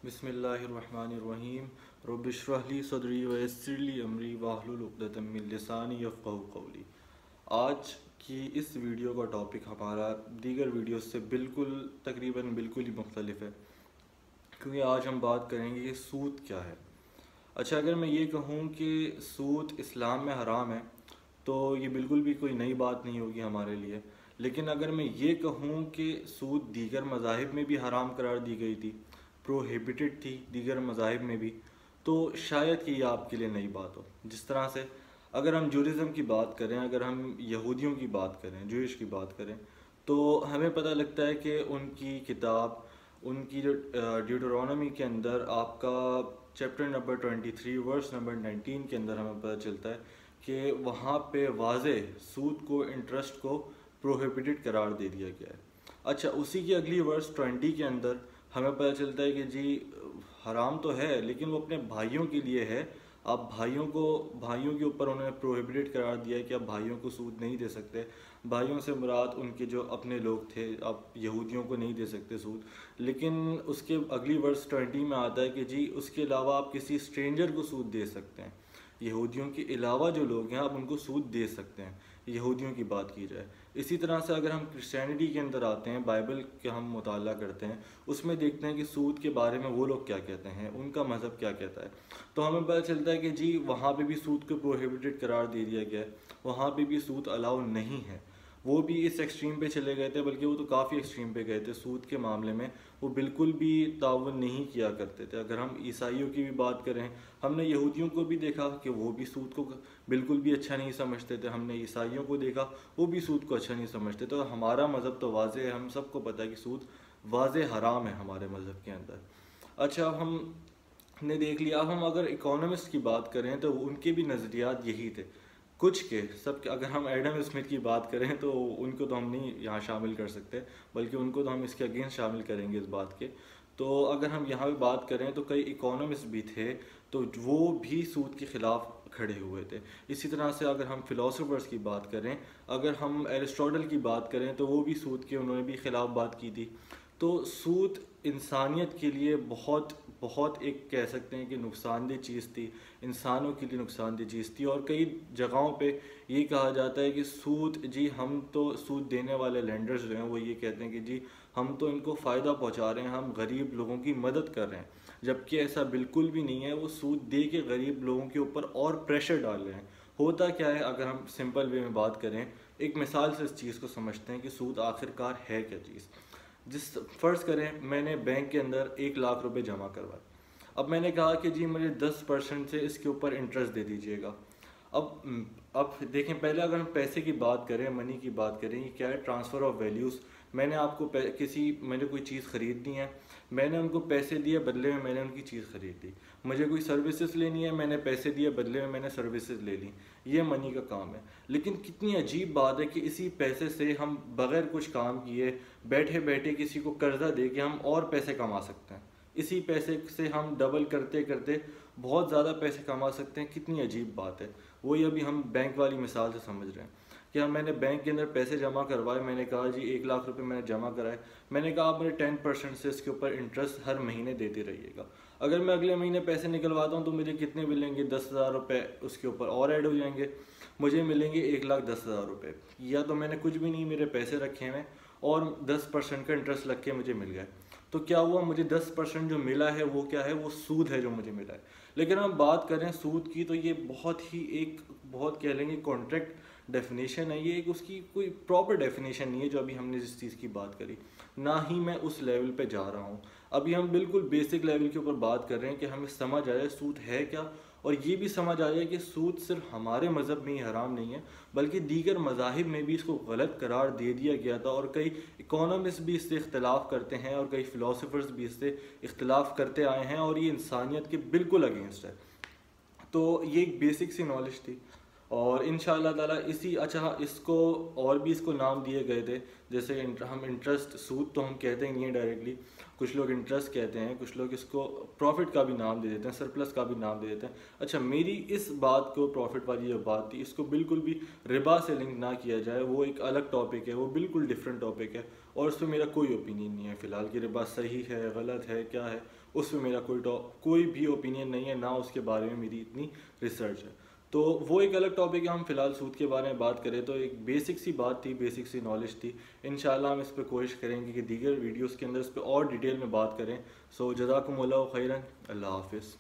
बिस्मिल्लाहिर्रहमानिर्रहीम रब्बिश्रह ली सदरी व यस्सिर ली अमरी वाहलुल उक़दतम मिन लिसानी यफ़क़हू क़ौली। आज की इस वीडियो का टॉपिक हमारा दीगर वीडियो से तकरीबन बिल्कुल ही मुख्तलिफ है, क्योंकि आज हम बात करेंगे कि सूद क्या है। अच्छा, अगर मैं ये कहूँ कि सूद इस्लाम में हराम है तो ये बिल्कुल भी कोई नई बात नहीं होगी हमारे लिए। लेकिन अगर मैं ये कहूँ कि सूद दीगर मज़ाहिब में भी हराम करार दी गई थी, प्रोहिबिटेड थी दीगर मज़ाहिब में भी, तो शायद कि ये आपके लिए नई बात हो। जिस तरह से अगर हम जूडिज़म की बात करें, अगर हम यहूदियों की बात करें, जूइश की बात करें, तो हमें पता लगता है कि उनकी किताब, उनकी जो ड्यूटरोनॉमी के अंदर आपका चैप्टर नंबर 23 वर्स नंबर 19 के अंदर हमें पता चलता है कि वहाँ पे वाज़े सूद को, इंटरेस्ट को प्रोहिबिटेड करार दे दिया गया है। अच्छा, उसी की अगली वर्स 20 के अंदर हमें पता चलता है कि जी हराम तो है लेकिन वो अपने भाइयों के लिए है। आप भाइयों के ऊपर उन्होंने प्रोहिबिटेड करार दिया है कि आप भाइयों को सूद नहीं दे सकते। भाइयों से मुराद उनके जो अपने लोग थे, आप यहूदियों को नहीं दे सकते सूद। लेकिन उसके अगली वर्स 20 में आता है कि जी उसके अलावा आप किसी स्ट्रेंजर को सूद दे सकते हैं। यहूदियों के अलावा जो लोग हैं आप उनको सूद दे सकते हैं, यहूदियों की बात की जाए। इसी तरह से अगर हम क्रिश्चियनिटी के अंदर आते हैं, बाइबल के हम मुताला करते हैं, उसमें देखते हैं कि सूद के बारे में वो लोग क्या कहते हैं, उनका मज़हब क्या कहता है। तो हमें पता चलता है कि जी वहाँ पे भी सूद को प्रोहिबिटेड करार दे दिया गया है, वहाँ पे भी सूद अलाउ नहीं है। वो भी इस एक्सट्रीम पे चले गए थे, बल्कि वो तो काफ़ी एक्सट्रीम पे गए थे सूद के मामले में। वो बिल्कुल भी ताउन नहीं किया करते थे। अगर हम ईसाइयों की भी बात करें, हमने यहूदियों को भी देखा कि वो भी सूद को बिल्कुल भी अच्छा नहीं समझते थे। हमने ईसाइयों को देखा, वो भी सूद को अच्छा नहीं समझते। तो हमारा मज़हब तो वाज़े है, हम सबको पता है कि सूद वाज़े हराम है हमारे मज़हब के अंदर। अच्छा, हमने देख लिया। अब हम अगर इकोनॉमिस्ट की बात करें तो उनके भी नज़रियात यही थे, कुछ के सब के। अगर हम एडम स्मिथ की बात करें तो उनको तो हम नहीं यहाँ शामिल कर सकते, बल्कि उनको तो हम इसके अगेंस्ट शामिल करेंगे इस बात के। तो अगर हम यहाँ पे बात करें तो कई इकोनॉमिस्ट भी थे, तो वो भी सूद के ख़िलाफ़ खड़े हुए थे। इसी तरह से अगर हम फ़िलासफ़र्स की बात करें, अगर हम एरिस्टोटल की बात करें तो वो भी सूद के, उन्होंने भी ख़िलाफ़ बात की थी। तो सूद इंसानियत के लिए बहुत बहुत एक कह सकते हैं कि नुकसानदेह चीज़ थी, इंसानों के लिए नुकसानदेह चीज़ थी। और कई जगहों पे ये कहा जाता है कि सूद, जी हम तो सूद देने वाले लेंडर्स जो हैं वो ये कहते हैं कि जी हम तो इनको फ़ायदा पहुंचा रहे हैं, हम गरीब लोगों की मदद कर रहे हैं, जबकि ऐसा बिल्कुल भी नहीं है। वो सूद दे के गरीब लोगों के ऊपर और प्रेशर डाल रहे हैं। होता क्या है, अगर हम सिंपल वे में बात करें, एक मिसाल से इस चीज़ को समझते हैं कि सूद आखिरकार है क्या चीज़। फ़र्ज़ करें मैंने बैंक के अंदर 1 लाख रुपए जमा करवाए। अब मैंने कहा कि जी मुझे 10% से इसके ऊपर इंटरेस्ट दे दीजिएगा। अब देखें, पहले अगर हम पैसे की बात करें, मनी की बात करें, ये क्या है, ट्रांसफ़र ऑफ वैल्यूज़। मैंने आपको मैंने कोई चीज़ ख़रीदनी है, मैंने उनको पैसे दिए, बदले में मैंने उनकी चीज़ ख़रीद ली। मुझे कोई सर्विसेज लेनी है, मैंने पैसे दिए, बदले में मैंने सर्विसेज ले ली। ये मनी का काम है। लेकिन कितनी अजीब बात है कि इसी पैसे से हम बग़ैर कुछ काम किए, बैठे बैठे किसी को कर्जा दे के हम और पैसे कमा सकते हैं। इसी पैसे से हम डबल करते करते बहुत ज़्यादा पैसे कमा सकते हैं। कितनी अजीब बात है। वही अभी हम बैंक वाली मिसाल से समझ रहे हैं कि मैंने बैंक के अंदर पैसे जमा करवाए। मैंने कहा जी 1 लाख रुपए मैंने जमा कराए। मैंने कहा आप मुझे 10% से इसके ऊपर इंटरेस्ट हर महीने देते रहिएगा। अगर मैं अगले महीने पैसे निकलवाता हूँ तो मुझे कितने मिलेंगे, 10,000 रुपये उसके ऊपर और ऐड हो जाएंगे। मुझे मिलेंगे 1,10,000 रुपये। या तो मैंने कुछ भी नहीं, मेरे पैसे रखे हैं और 10% का इंटरेस्ट लग के मुझे मिल गया। तो क्या हुआ, मुझे 10% जो मिला है वो क्या है, वो सूद है जो मुझे मिला है। लेकिन हम बात करें सूद की तो ये बहुत कह लेंगे कॉन्ट्रैक्ट डेफिनेशन है। ये एक उसकी कोई प्रॉपर डेफिनेशन नहीं है जो अभी हमने जिस चीज़ की बात करी। ना ही मैं उस लेवल पे जा रहा हूँ। अभी हम बिल्कुल बेसिक लेवल के ऊपर बात कर रहे हैं कि हमें समझ आ जाए सूद है क्या, और ये भी समझ आ जाए कि सूद सिर्फ हमारे मज़हब में ही हराम नहीं है, बल्कि दीगर मज़ाहिब में भी इसको गलत करार दे दिया गया था। और कई इकोनॉमिस्ट भी इससे इख्तलाफ करते हैं और कई फ़िलासफ़र्स भी इससे इख्तलाफ करते आए हैं, और ये इंसानियत के बिल्कुल अगेंस्ट है। तो ये एक बेसिक सी नॉलेज थी। और इंशाअल्लाह ताला इसको और भी इसको नाम दिए गए थे। जैसे हम इंटरेस्ट, सूद तो हम कहते ही नहीं है डायरेक्टली, कुछ लोग इंटरेस्ट कहते हैं, कुछ लोग इसको प्रॉफिट का भी नाम दे देते हैं, सरप्लस का भी नाम दे देते हैं। अच्छा, मेरी इस बात को, प्रॉफिट वाली जो बात थी, इसको बिल्कुल भी रिबा से लिंक ना किया जाए। वो एक अलग टॉपिक है, वो बिल्कुल डिफरेंट टॉपिक है, और उस पर मेरा कोई ओपिनियन नहीं है फ़िलहाल कि रिबा सही है गलत है क्या है, उस पर मेरा कोई भी ओपिनियन नहीं है, ना उसके बारे में मेरी इतनी रिसर्च है। तो वो एक अलग टॉपिक है। हम फिलहाल सूद के बारे में बात करें तो एक बेसिक सी बात थी, बेसिक सी नॉलेज थी। इंशाल्लाह हम इस पर कोशिश करेंगे कि दीगर वीडियोस के अंदर इस पर और डिटेल में बात करें। सो जज़ाकुमुल्लाहु खैरन, अल्लाह हाफिज़।